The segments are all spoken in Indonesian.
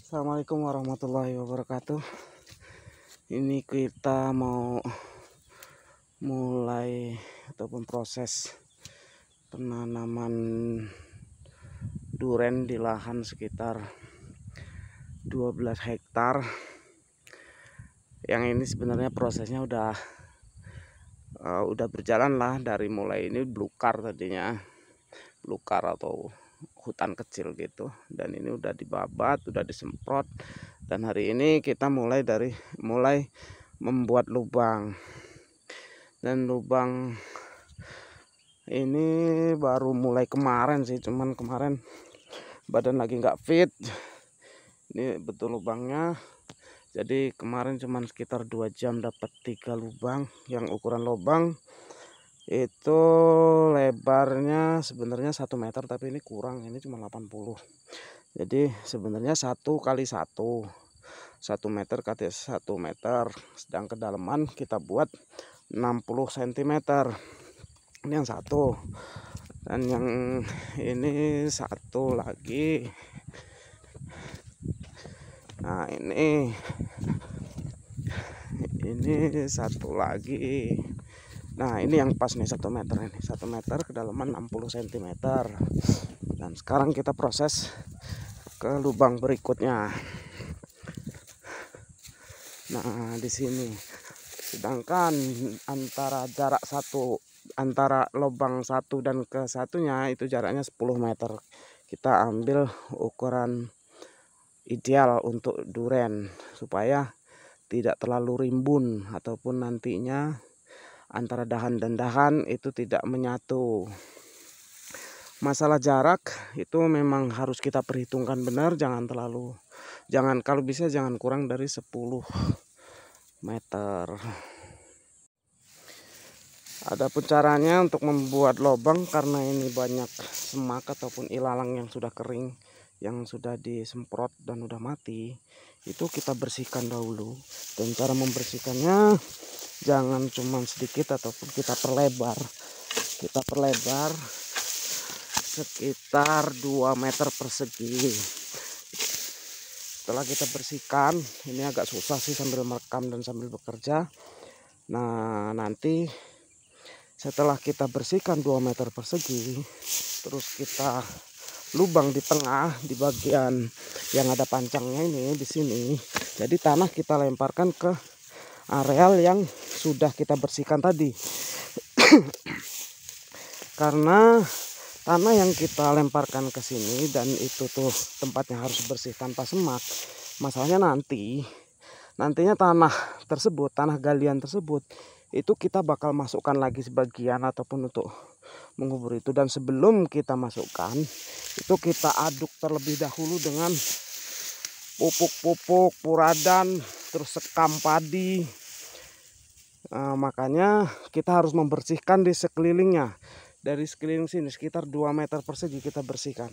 Assalamualaikum warahmatullahi wabarakatuh. Ini kita mau mulai ataupun proses penanaman duren di lahan sekitar 12 hektar. Yang ini sebenarnya prosesnya udah berjalan lah, dari mulai ini belukar, tadinya belukar atau hutan kecil gitu, dan ini udah dibabat, udah disemprot, dan hari ini kita mulai membuat lubang. Dan lubang ini baru mulai kemarin sih, cuman kemarin badan lagi nggak fit. Ini betul lubangnya, jadi kemarin cuman sekitar 2 jam dapat 3 lubang. Yang ukuran lubang itu lebarnya sebenarnya 1 meter, tapi ini kurang, ini cuma 80. Jadi sebenarnya 1 kali 1 meter kali 1 meter, sedang kedalaman kita buat 60 cm. Ini yang satu, dan yang ini satu lagi. Nah ini satu lagi. Nah ini yang pas nih 1 meter, ini 1 meter kedalaman 60 cm. Dan sekarang kita proses ke lubang berikutnya. Nah di sini, sedangkan antara jarak antara lubang satu dan ke satunya itu jaraknya 10 meter. Kita ambil ukuran ideal untuk duren supaya tidak terlalu rimbun, ataupun nantinya antara dahan dan dahan itu tidak menyatu. Masalah jarak itu memang harus kita perhitungkan benar, kalau bisa jangan kurang dari 10 meter. Adapun caranya untuk membuat lubang, karena ini banyak semak ataupun ilalang yang sudah kering, yang sudah disemprot dan udah mati, itu kita bersihkan dahulu. Dan cara membersihkannya jangan cuma sedikit, ataupun kita perlebar sekitar 2 meter persegi. Setelah kita bersihkan, ini agak susah sih sambil merekam dan sambil bekerja. Nah nanti setelah kita bersihkan 2 meter persegi, terus kita lubang di tengah, di bagian yang ada pancangnya ini, di sini. Jadi tanah kita lemparkan ke areal yang sudah kita bersihkan tadi. Karena tanah yang kita lemparkan ke sini dan itu tuh tempatnya harus bersih tanpa semak. Masalahnya nantinya tanah galian tersebut itu kita bakal masukkan lagi sebagian ataupun untuk mengubur itu. Dan sebelum kita masukkan itu, kita aduk terlebih dahulu dengan pupuk puradan, terus sekam padi. Makanya kita harus membersihkan di sekelilingnya. Dari sekeliling sini sekitar 2 meter persegi kita bersihkan.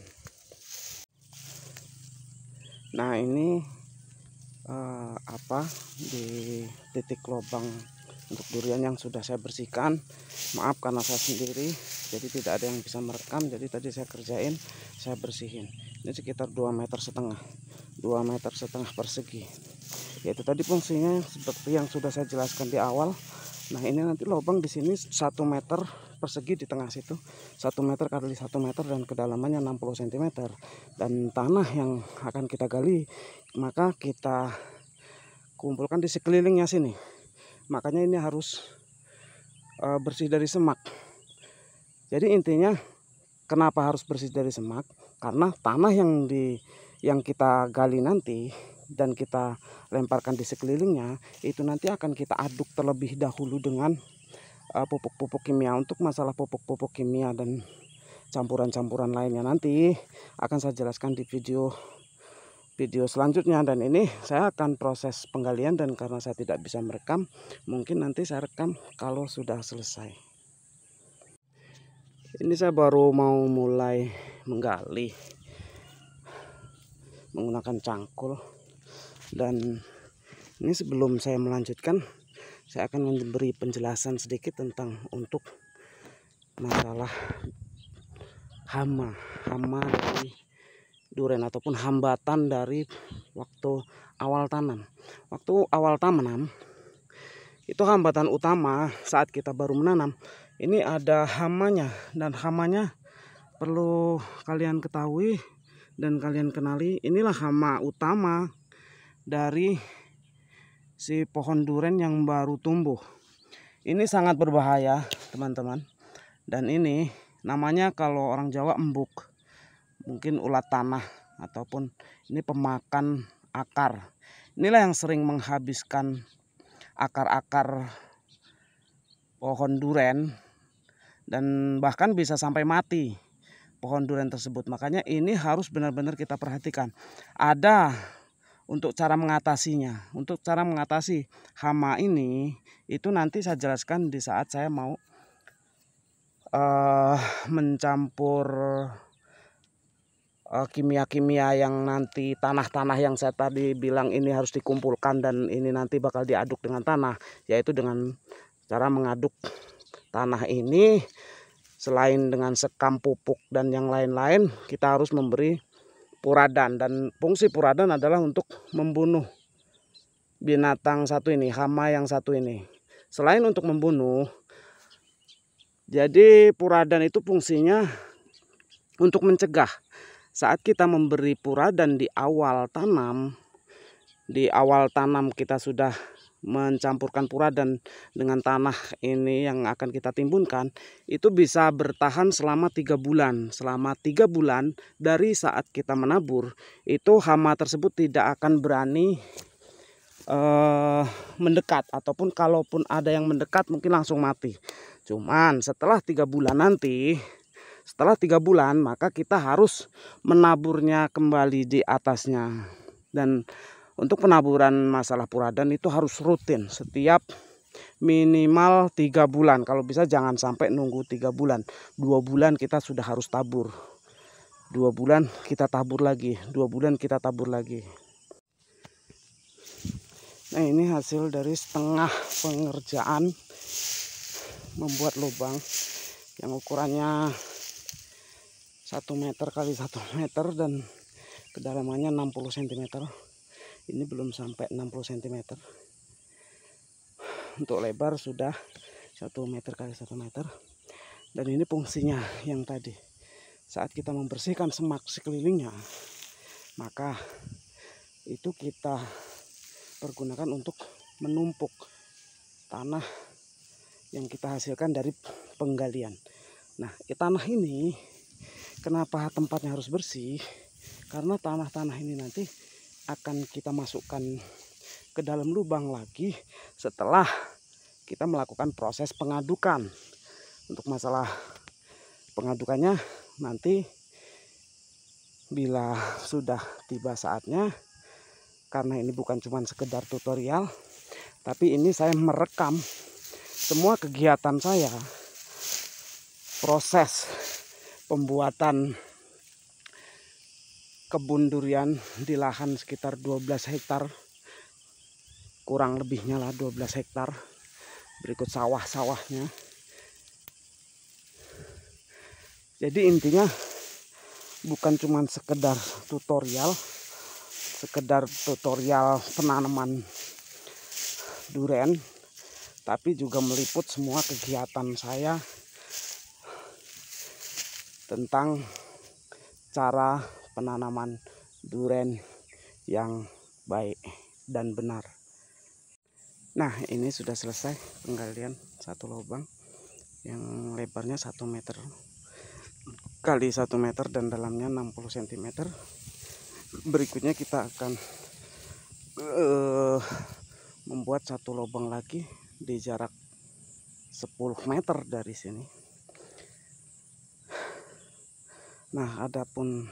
Nah ini di titik lubang untuk durian yang sudah saya bersihkan. Maaf karena saya sendiri, jadi tidak ada yang bisa merekam. Jadi tadi saya kerjain, saya bersihin. Ini sekitar 2,5 meter persegi. Yaitu tadi fungsinya seperti yang sudah saya jelaskan di awal. Nah ini nanti lubang di sini 1 meter persegi di tengah situ, 1 meter kali 1 meter, dan kedalamannya 60 cm. Dan tanah yang akan kita gali maka kita kumpulkan di sekelilingnya sini. Makanya ini harus bersih dari semak. Jadi intinya kenapa harus bersih dari semak? Karena tanah yang kita gali nanti dan kita lemparkan di sekelilingnya itu nanti akan kita aduk terlebih dahulu dengan pupuk-pupuk kimia. Untuk masalah pupuk-pupuk kimia dan campuran-campuran lainnya nanti akan saya jelaskan di video selanjutnya. Dan ini saya akan proses penggalian, dan karena saya tidak bisa merekam, mungkin nanti saya rekam kalau sudah selesai. Ini saya baru mau mulai menggali menggunakan cangkul. Dan ini sebelum saya melanjutkan, saya akan memberi penjelasan sedikit tentang untuk masalah hama duren ataupun hambatan dari waktu awal tanam. Waktu awal tanam itu hambatan utama saat kita baru menanam ini ada hamanya, dan hamanya perlu kalian ketahui dan kalian kenali. Inilah hama utama dari si pohon duren yang baru tumbuh. Ini sangat berbahaya teman-teman, dan ini namanya kalau orang Jawa embuk, mungkin ulat tanah ataupun ini pemakan akar. Inilah yang sering menghabiskan akar-akar pohon duren dan bahkan bisa sampai mati pohon duren tersebut. Makanya ini harus benar-benar kita perhatikan. Ada untuk cara mengatasinya. Untuk cara mengatasi hama ini itu nanti saya jelaskan di saat saya mau mencampur kimia-kimia yang nanti tanah-tanah yang saya tadi bilang ini harus dikumpulkan dan ini nanti bakal diaduk dengan tanah, yaitu dengan cara mengaduk tanah ini. Selain dengan sekam, pupuk dan yang lain-lain, kita harus memberi puradan, dan fungsi puradan adalah untuk membunuh binatang satu ini, hama yang satu ini. Selain untuk membunuh, jadi puradan itu fungsinya untuk mencegah. Saat kita memberi puradan di awal tanam kita sudah mencampurkan puradan dengan tanah ini yang akan kita timbunkan, itu bisa bertahan selama 3 bulan. Selama 3 bulan dari saat kita menabur, itu hama tersebut tidak akan berani mendekat, ataupun kalaupun ada yang mendekat mungkin langsung mati. Cuman setelah 3 bulan nanti, setelah 3 bulan maka kita harus menaburnya kembali di atasnya. Dan untuk penaburan masalah puradan itu harus rutin setiap minimal 3 bulan. Kalau bisa jangan sampai nunggu 3 bulan. 2 bulan kita sudah harus tabur. 2 bulan kita tabur lagi. 2 bulan kita tabur lagi. Nah, ini hasil dari setengah pengerjaan membuat lubang yang ukurannya 1 meter kali 1 meter dan kedalamannya 60 cm. Ini belum sampai 60 cm. Untuk lebar sudah 1 meter kali 1 meter. Dan ini fungsinya yang tadi. Saat kita membersihkan semak sekelilingnya, maka itu kita pergunakan untuk menumpuk tanah yang kita hasilkan dari penggalian. Nah, tanah ini kenapa tempatnya harus bersih? Karena tanah-tanah ini nanti akan kita masukkan ke dalam lubang lagi setelah kita melakukan proses pengadukan. Untuk masalah pengadukannya nanti bila sudah tiba saatnya, karena ini bukan cuma sekedar tutorial, tapi ini saya merekam semua kegiatan saya, proses pembuatan kebun durian di lahan sekitar 12 hektar, kurang lebihnya lah 12 hektar. Berikut sawah-sawahnya. Jadi intinya bukan cuma sekedar tutorial penanaman duren, tapi juga meliput semua kegiatan saya tentang cara penanaman duren yang baik dan benar. Nah, ini sudah selesai penggalian satu lubang yang lebarnya 1 meter kali 1 meter dan dalamnya 60 cm. Berikutnya kita akan membuat satu lubang lagi di jarak 10 meter dari sini. Nah, adapun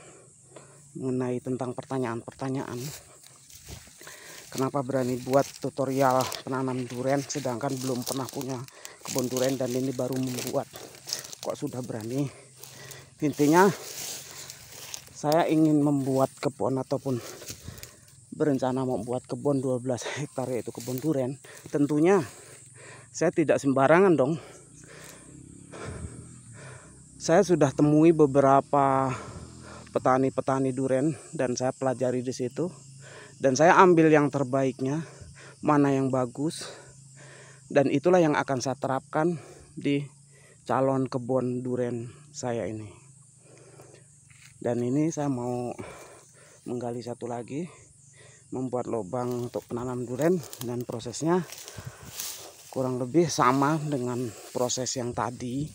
mengenai tentang pertanyaan-pertanyaan, kenapa berani buat tutorial penanam duren sedangkan belum pernah punya kebun duren dan ini baru membuat, kok sudah berani? Intinya saya ingin membuat kebun ataupun berencana membuat kebun 12 hektar yaitu kebun duren. Tentunya saya tidak sembarangan dong. Saya sudah temui beberapa petani-petani durian dan saya pelajari di situ. Dan saya ambil yang terbaiknya, mana yang bagus. Dan itulah yang akan saya terapkan di calon kebun durian saya ini. Dan ini saya mau menggali satu lagi, membuat lubang untuk penanam durian, dan prosesnya kurang lebih sama dengan proses yang tadi.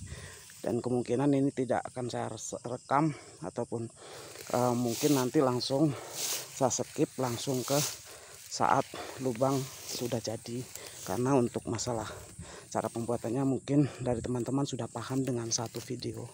Dan kemungkinan ini tidak akan saya rekam, ataupun mungkin nanti langsung saya skip langsung ke saat lubang sudah jadi, karena untuk masalah cara pembuatannya mungkin dari teman-teman sudah paham dengan satu video.